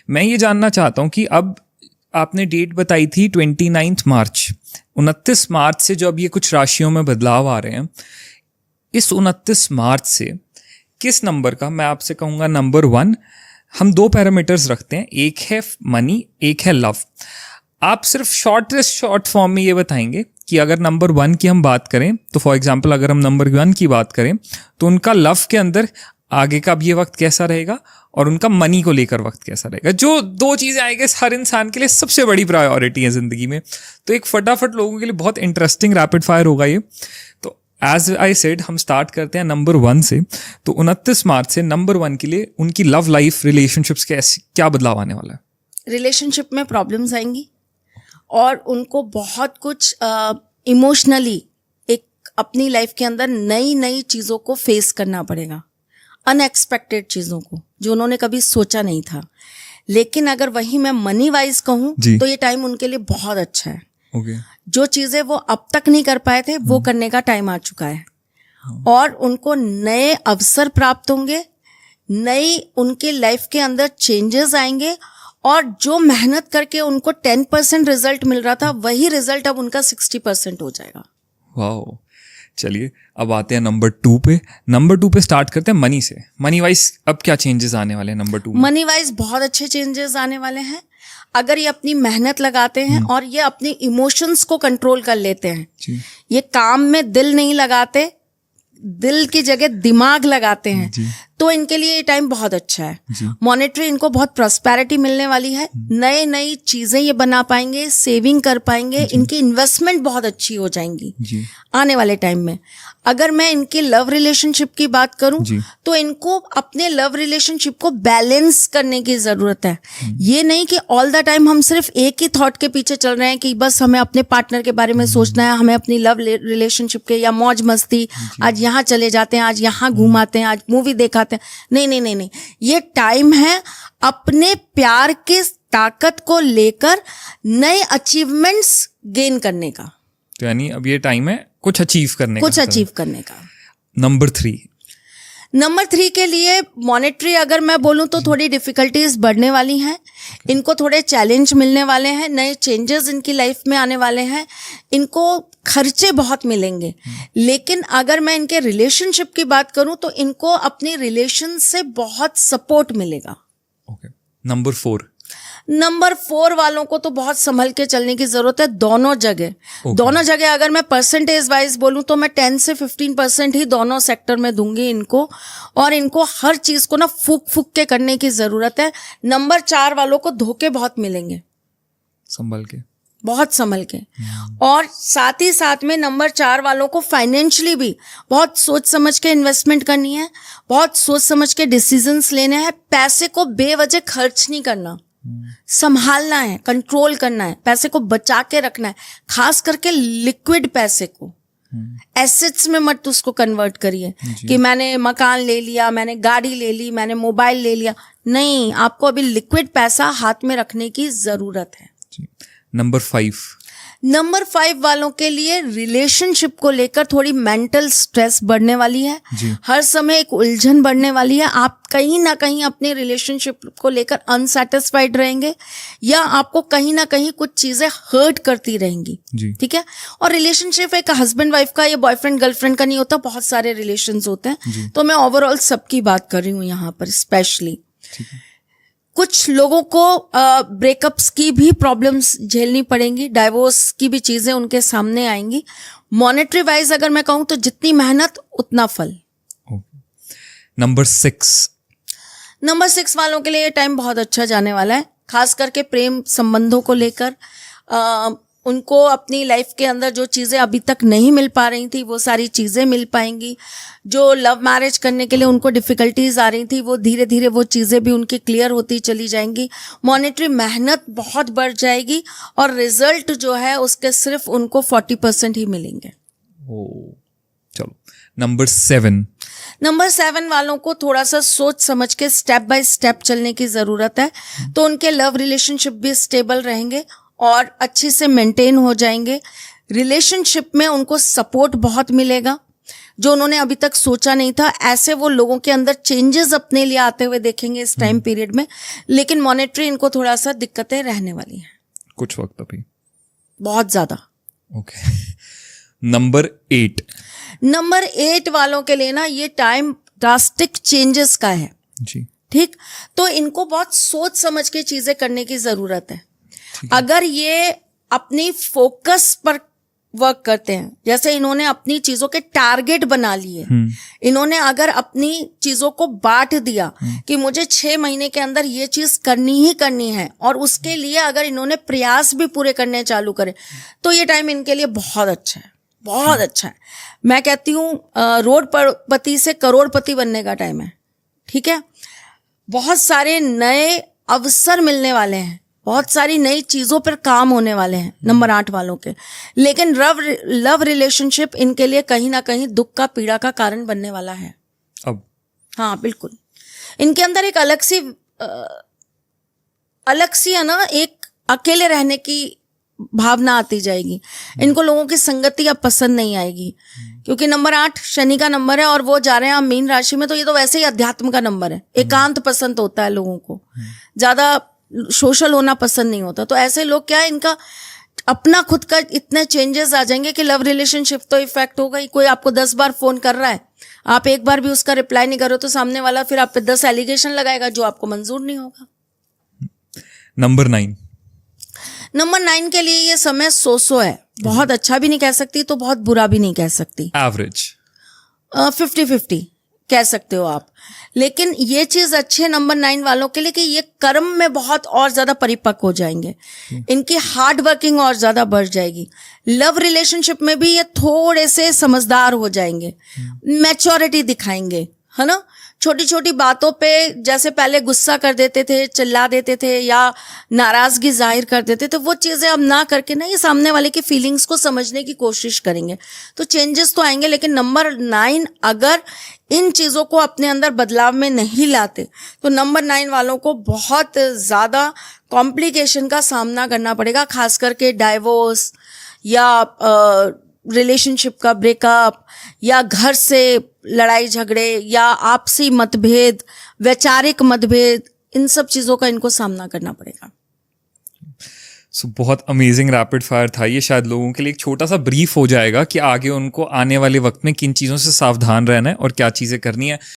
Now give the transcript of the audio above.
मैं ये जानना चाहता हूँ कि अब आपने डेट बताई थी 29 मार्च, 29 मार्च से जो अब ये कुछ राशियों में बदलाव आ रहे हैं, इस 29 मार्च से किस नंबर का, मैं आपसे कहूँगा नंबर 1, हम 2 पैरामीटर्स रखते हैं, एक है मनी, एक है लव। आप सिर्फ शॉर्ट फॉर्म में ये बताएंगे कि अगर नंबर 1 की हम बात करें तो फॉर एग्जांपल अगर हम नंबर 1 की बात करें तो उनका लव के अंदर आगे का अब ये वक्त कैसा रहेगा और उनका मनी को लेकर वक्त कैसा रहेगा, जो 2 चीज़ें आई गेस हर इंसान के लिए सबसे बड़ी प्रायोरिटी है ज़िंदगी में। तो एक फटाफट लोगों के लिए बहुत इंटरेस्टिंग रैपिड फायर होगा ये। तो एज आई सेड हम स्टार्ट करते हैं नंबर 1 से। तो 29 मार्च से नंबर 1 के लिए उनकी लव लाइफ, रिलेशनशिप्स के क्या बदलाव आने वाला है? रिलेशनशिप में प्रॉब्लम्स आएंगी और उनको बहुत कुछ इमोशनली एक अपनी लाइफ के अंदर नई नई चीज़ों को फेस करना पड़ेगा, अनएक्सपेक्टेड चीज़ों को जो उन्होंने कभी सोचा नहीं था। लेकिन अगर वही मैं मनी वाइज कहूँ तो ये टाइम उनके लिए बहुत अच्छा है। जो चीज़ें वो अब तक नहीं कर पाए थे वो करने का टाइम आ चुका है और उनको नए अवसर प्राप्त होंगे, नई उनके लाइफ के अंदर चेंजेस आएंगे और जो मेहनत करके उनको 10% रिजल्ट मिल रहा था वही रिजल्ट अब उनका 60% हो जाएगा। वाओ, चलिए अब आते हैं नंबर 2 पे। नंबर 2 पे स्टार्ट करते हैं मनी से। मनी वाइज अब क्या चेंजेस आने वाले हैं नंबर 2 में? मनी वाइज बहुत अच्छे चेंजेस आने वाले हैं अगर ये अपनी मेहनत लगाते हैं और ये अपनी इमोशंस को कंट्रोल कर लेते हैं। ये काम में दिल नहीं लगाते, दिल की जगह दिमाग लगाते हैं, तो इनके लिए ये टाइम बहुत अच्छा है। मॉनेटरी इनको बहुत प्रॉस्पेरिटी मिलने वाली है, नए नई चीजें ये बना पाएंगे, सेविंग कर पाएंगे, इनकी इन्वेस्टमेंट बहुत अच्छी हो जाएंगी आने वाले टाइम में। अगर मैं इनके लव रिलेशनशिप की बात करूं तो इनको अपने लव रिलेशनशिप को बैलेंस करने की जरूरत है। ये नहीं कि ऑल द टाइम हम सिर्फ एक ही थॉट के पीछे चल रहे हैं कि बस हमें अपने पार्टनर के बारे में सोचना है, हमें अपनी लव रिलेशनशिप के या मौज मस्ती, आज यहाँ चले जाते हैं, आज यहाँ घूमाते हैं, आज मूवी दिखाते हैं। नहीं, ये टाइम है अपने प्यार के ताकत को लेकर नए अचीवमेंट्स गेन करने का। तो यानी अब ये टाइम है कुछ अचीव करने का। नंबर 3 के लिए मॉनेटरी अगर मैं बोलूं तो थोड़ी डिफिकल्टीज बढ़ने वाली हैं। इनको थोड़े चैलेंज मिलने वाले हैं, नए चेंजेस इनकी लाइफ में आने वाले हैं, इनको खर्चे बहुत मिलेंगे। लेकिन अगर मैं इनके रिलेशनशिप की बात करूं तो इनको अपनी रिलेशन से बहुत सपोर्ट मिलेगा। नंबर 4 वालों को तो बहुत संभल के चलने की जरूरत है दोनों जगह। अगर मैं परसेंटेज वाइज बोलूं तो मैं 10 से 15% ही दोनों सेक्टर में दूंगी इनको, और इनको हर चीज को ना फूक के करने की जरूरत है। नंबर 4 वालों को धोखे बहुत मिलेंगे, बहुत संभल के। और साथ ही साथ में नंबर 4 वालों को फाइनेंशियली भी बहुत सोच समझ के इन्वेस्टमेंट करनी है, बहुत सोच समझ के डिसीजंस लेने हैं। पैसे को बेवजह खर्च नहीं करना, संभालना है, कंट्रोल करना है, पैसे को बचा के रखना है, खास करके लिक्विड पैसे को। एसेट्स में मत उसको कन्वर्ट करिए कि मैंने मकान ले लिया, मैंने गाड़ी ले ली, मैंने मोबाइल ले लिया। नहीं, आपको अभी लिक्विड पैसा हाथ में रखने की जरूरत है। नंबर 5 वालों के लिए रिलेशनशिप को लेकर थोड़ी मेंटल स्ट्रेस बढ़ने वाली है, हर समय एक उलझन बढ़ने वाली है। आप कहीं ना कहीं अपने रिलेशनशिप को लेकर अनसेटिस्फाइड रहेंगे या आपको कहीं ना कहीं कुछ चीजें हर्ट करती रहेंगी, ठीक है। और रिलेशनशिप एक हस्बैंड वाइफ का, ये बॉयफ्रेंड गर्लफ्रेंड का नहीं होता, बहुत सारे रिलेशंस होते हैं। तो मैं ओवरऑल सबकी बात कर रही हूँ यहाँ पर स्पेशली। कुछ लोगों को ब्रेकअप्स की भी प्रॉब्लम्स झेलनी पड़ेंगी, डाइवोर्स की भी चीजें उनके सामने आएंगी। मॉनेटरी वाइज अगर मैं कहूँ तो जितनी मेहनत उतना फल। नंबर 6 वालों के लिए ये टाइम बहुत अच्छा जाने वाला है, खास करके प्रेम संबंधों को लेकर। उनको अपनी लाइफ के अंदर जो चीज़ें अभी तक नहीं मिल पा रही थी वो सारी चीज़ें मिल पाएंगी। जो लव मैरिज करने के लिए उनको डिफ़िकल्टीज आ रही थी वो धीरे धीरे वो चीज़ें भी उनकी क्लियर होती चली जाएंगी। मॉनेटरी मेहनत बहुत बढ़ जाएगी और रिजल्ट जो है उसके सिर्फ उनको 40% ही मिलेंगे। चलो नंबर 7 वालों को थोड़ा सा सोच समझ के स्टेप बाय स्टेप चलने की ज़रूरत है, तो उनके लव रिलेशनशिप भी स्टेबल रहेंगे और अच्छे से मेंटेन हो जाएंगे। रिलेशनशिप में उनको सपोर्ट बहुत मिलेगा, जो उन्होंने अभी तक सोचा नहीं था, ऐसे वो लोगों के अंदर चेंजेस अपने लिए आते हुए देखेंगे इस टाइम पीरियड में। लेकिन मॉनेटरी इनको थोड़ा सा दिक्कतें रहने वाली हैं कुछ वक्त अभी, बहुत ज्यादा। ओके। नंबर 8। नंबर 8 वालों के लिए ना ये टाइम ड्रास्टिक चेंजेस का है जी। ठीक, तो इनको बहुत सोच समझ के चीजें करने की जरूरत है। अगर ये अपनी फोकस पर वर्क करते हैं, जैसे इन्होंने अपनी चीजों के टारगेट बना लिए, इन्होंने अगर अपनी चीजों को बांट दिया कि मुझे 6 महीने के अंदर ये चीज करनी ही करनी है, और उसके लिए अगर इन्होंने प्रयास भी पूरे करने चालू करे, तो ये टाइम इनके लिए बहुत अच्छा है, बहुत अच्छा है। मैं कहती हूँ रोडपति से करोड़पति बनने का टाइम है, ठीक है। बहुत सारे नए अवसर मिलने वाले हैं, बहुत सारी नई चीजों पर काम होने वाले हैं नंबर 8 वालों के। लेकिन लव रिलेशनशिप इनके लिए कहीं ना कहीं दुख का, पीड़ा का कारण बनने वाला है अब। हाँ बिल्कुल, इनके अंदर एक अलग सी है ना, एक अकेले रहने की भावना आती जाएगी। इनको लोगों की संगति अब पसंद नहीं आएगी, क्योंकि नंबर 8 शनि का नंबर है और वो जा रहे हैं मीन राशि में, तो ये तो वैसे ही अध्यात्म का नंबर है। एकांत पसंद होता है लोगों को, ज्यादा सोशल होना पसंद नहीं होता। तो ऐसे लोग क्या है, इनका अपना खुद का इतने चेंजेस आ जाएंगे कि लव रिलेशनशिप तो इफेक्ट होगा ही। कोई आपको 10 बार फोन कर रहा है, आप एक बार भी उसका रिप्लाई नहीं करो, तो सामने वाला फिर आप पे 10 एलिगेशन लगाएगा जो आपको मंजूर नहीं होगा। नंबर 9। नंबर 9 के लिए ये समय सो है, बहुत अच्छा भी नहीं कह सकती तो बहुत बुरा भी नहीं कह सकती, एवरेज 50-50 कह सकते हो आप। लेकिन ये चीज अच्छी है नंबर 9 वालों के लिए कि ये कर्म में बहुत और ज्यादा परिपक्व हो जाएंगे, इनकी हार्ड वर्किंग और ज्यादा बढ़ जाएगी। लव रिलेशनशिप में भी ये थोड़े से समझदार हो जाएंगे, मैच्योरिटी दिखाएंगे, है ना। छोटी छोटी बातों पे जैसे पहले गुस्सा कर देते थे, चिल्ला देते थे या नाराजगी जाहिर कर देते थे, वो चीजें अब ना करके ना ये सामने वाले की फीलिंग्स को समझने की कोशिश करेंगे। तो चेंजेस तो आएंगे, लेकिन नंबर 9 अगर इन चीजों को अपने अंदर बदलाव में नहीं लाते तो नंबर 9 वालों को बहुत ज्यादा कॉम्प्लिकेशन का सामना करना पड़ेगा, खास करके डाइवोर्स या रिलेशनशिप का ब्रेकअप या घर से लड़ाई झगड़े या आपसी मतभेद, वैचारिक मतभेद, इन सब चीजों का इनको सामना करना पड़ेगा। सो बहुत अमेजिंग रैपिड फायर था ये। शायद लोगों के लिए एक छोटा सा ब्रीफ हो जाएगा कि आगे उनको आने वाले वक्त में किन चीज़ों से सावधान रहना है और क्या चीज़ें करनी है।